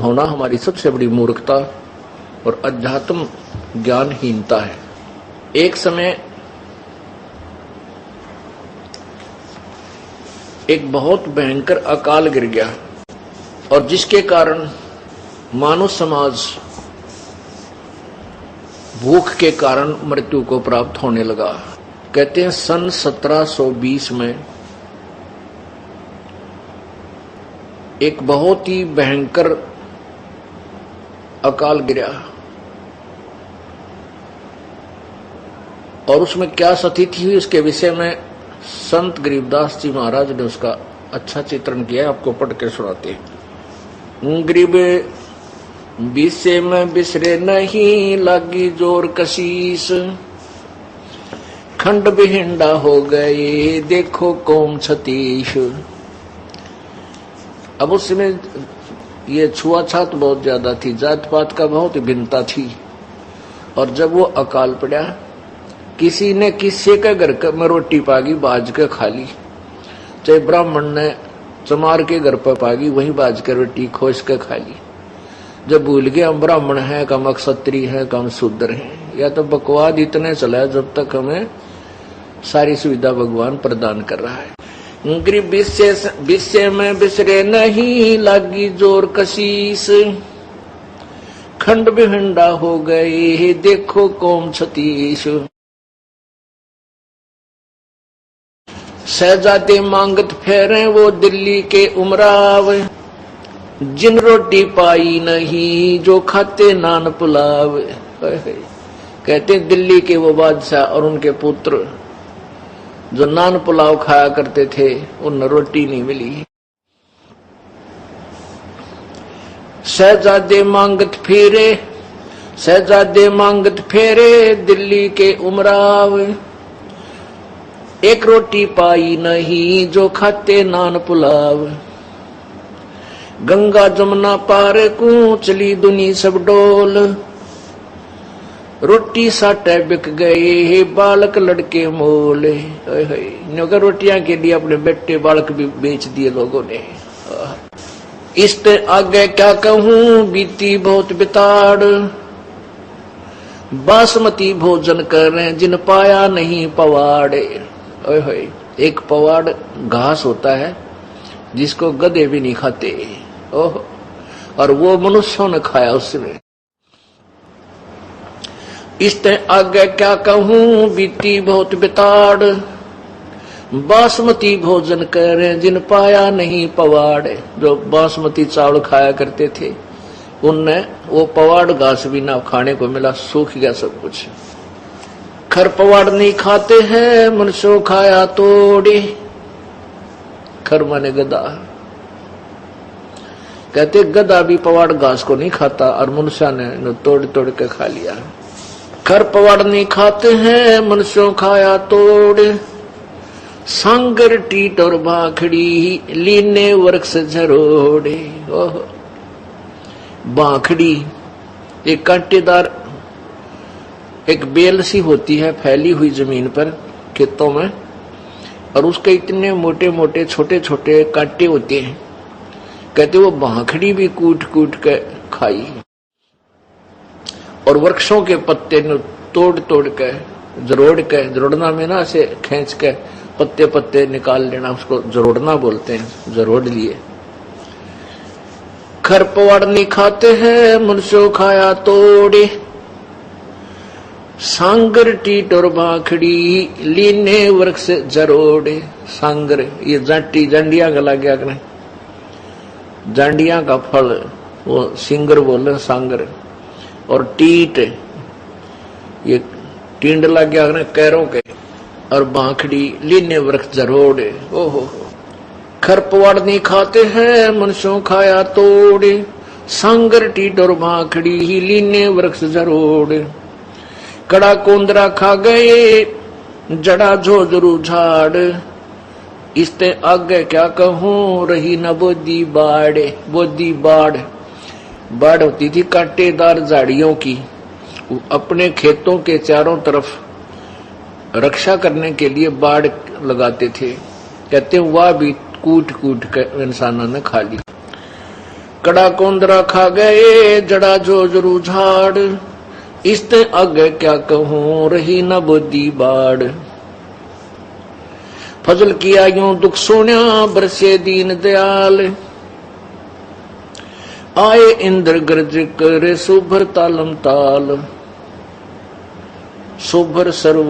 होना हमारी सबसे बड़ी मूर्खता और अध्यात्म ज्ञानहीनता है। एक समय एक बहुत भयंकर अकाल गिर गया और जिसके कारण मानव समाज भूख के कारण मृत्यु को प्राप्त होने लगा। कहते हैं सन 1720 में एक बहुत ही भयंकर अकाल गिरा और उसमें क्या स्थिति हुई उसके विषय में संत गरीबदास जी महाराज ने उसका अच्छा चित्रण किया है। आपको पढ़ के सुनाते हैं। गरीब विषय में बिसरे नहीं लागी जोर कशीस, खंड बिहिंडा हो गए देखो कौम छतीश। अब उसमें ये छुआछात बहुत ज्यादा थी, जात पात का बहुत भिन्नता थी। और जब वो अकाल पड़ा किसी ने किसी के घर में रोटी पागी बाज के खा ली, चाहे ब्राह्मण ने चमार के घर पर पागी वही बाज के रोटी खोस के खा ली। जब भूल गए हम ब्राह्मण हैं कम क्षत्रिय हैं कम शूद्र हैं, या तो बकवाद इतने चला जब तक हमें सारी सुविधा भगवान प्रदान कर रहा है। गरीब विषय में बिसरे नहीं लागी जोर कशीस, खंड बिहंडा हो गए देखो कौम छतीश। शहजादे मांगत फेरे वो दिल्ली के उमराव, जिन रोटी पाई नहीं जो खाते नान पुलाव। कहते दिल्ली के वो बादशाह और उनके पुत्र जो नान पुलाव खाया करते थे उन रोटी नहीं मिली। शहजादे मांगत फेरे दिल्ली के उमराव, एक रोटी पाई नहीं जो खाते नान पुलाव। गंगा जमुना पार को चली दुनी सब डोल, रोटी साटे बिक गए बालक लड़के मोले। रोटियां के लिए अपने बेटे बालक भी बेच दिए लोगों ने। इससे आगे क्या कहूं बीती बहुत बिताड़, बासमती भोजन करें जिन पाया नहीं पवाड़े। एक पवाड़ घास होता है जिसको गधे भी नहीं खाते, ओह, और वो मनुष्यों ने खाया उसने। इसते आगे क्या कहूं बीती बहुत बिताड़, बासमती भोजन करें जिन पाया नहीं पवाड़। जो बासमती चावल खाया करते थे उनने वो पवाड़ घास भी ना खाने को मिला, सूख गया सब कुछ। खर पवाड़ नहीं खाते हैं मनुष्यों खाया तोड़े। खर माने गधा, कहते गधा भी पवाड़ घास को नहीं खाता और मनुष्य ने तोड़ तोड़ के खा लिया। खर पवाड़ नहीं खाते हैं मनुष्यों खाया तोड़, सांगर टीट और बाखड़ी लीने वृक्ष झरोड़े। बाखड़ी एक कांटेदार एक बेल सी होती है फैली हुई जमीन पर खेतों में, और उसके इतने मोटे मोटे छोटे छोटे कांटे होते हैं। कहते वो बाखड़ी भी कूट कूट के खाई। और वृक्षों के पत्ते तोड़ तोड़ के जरोड़ना में ना से खींच के पत्ते पत्ते निकाल लेना, उसको जरोड़ना बोलते हैं, जरोड़ लिए। खर पवाड़ नहीं खाते हैं मनुष्यों खाया तोड़े, सांगर टीट और बाखड़ी लीने वृक्ष जरोड़े। सांगर ये जाटी जांडिया का लग गया करें, जांडिया का फल वो सिंगर बोले सांगर। और टीट ये टींड लग गया करें कैरों के, और बांखड़ी लीने वृक्ष जरोड़े। ओहो, खर पवाड़ नहीं खाते हैं मनुष्यों खाया तोड़े, सांगर टीट और बांखड़ी ही लीने वृक्ष जरोड़े। कड़ा कोंदरा खा गए जड़ा झोझरू झाड़, इसते आगे क्या कहूं रही न बोदी बाड़े। बोदी बाड़ होती थी कांटेदार झाड़ियों की, अपने खेतों के चारों तरफ रक्षा करने के लिए बाड़ लगाते थे। कहते हैं वह भी कूट कूट कर इंसानों ने खा ली। कड़ा कोंदरा खा गए जड़ा जो जरू झाड़, इसते आगे क्या कहूं रही न बुद्धि बाढ़। फजल किया यूं दुख सुन्या बरसे दीन दयाल, आए इंद्र गर्ज करे सुभर तालम ताल, सुभर सर्व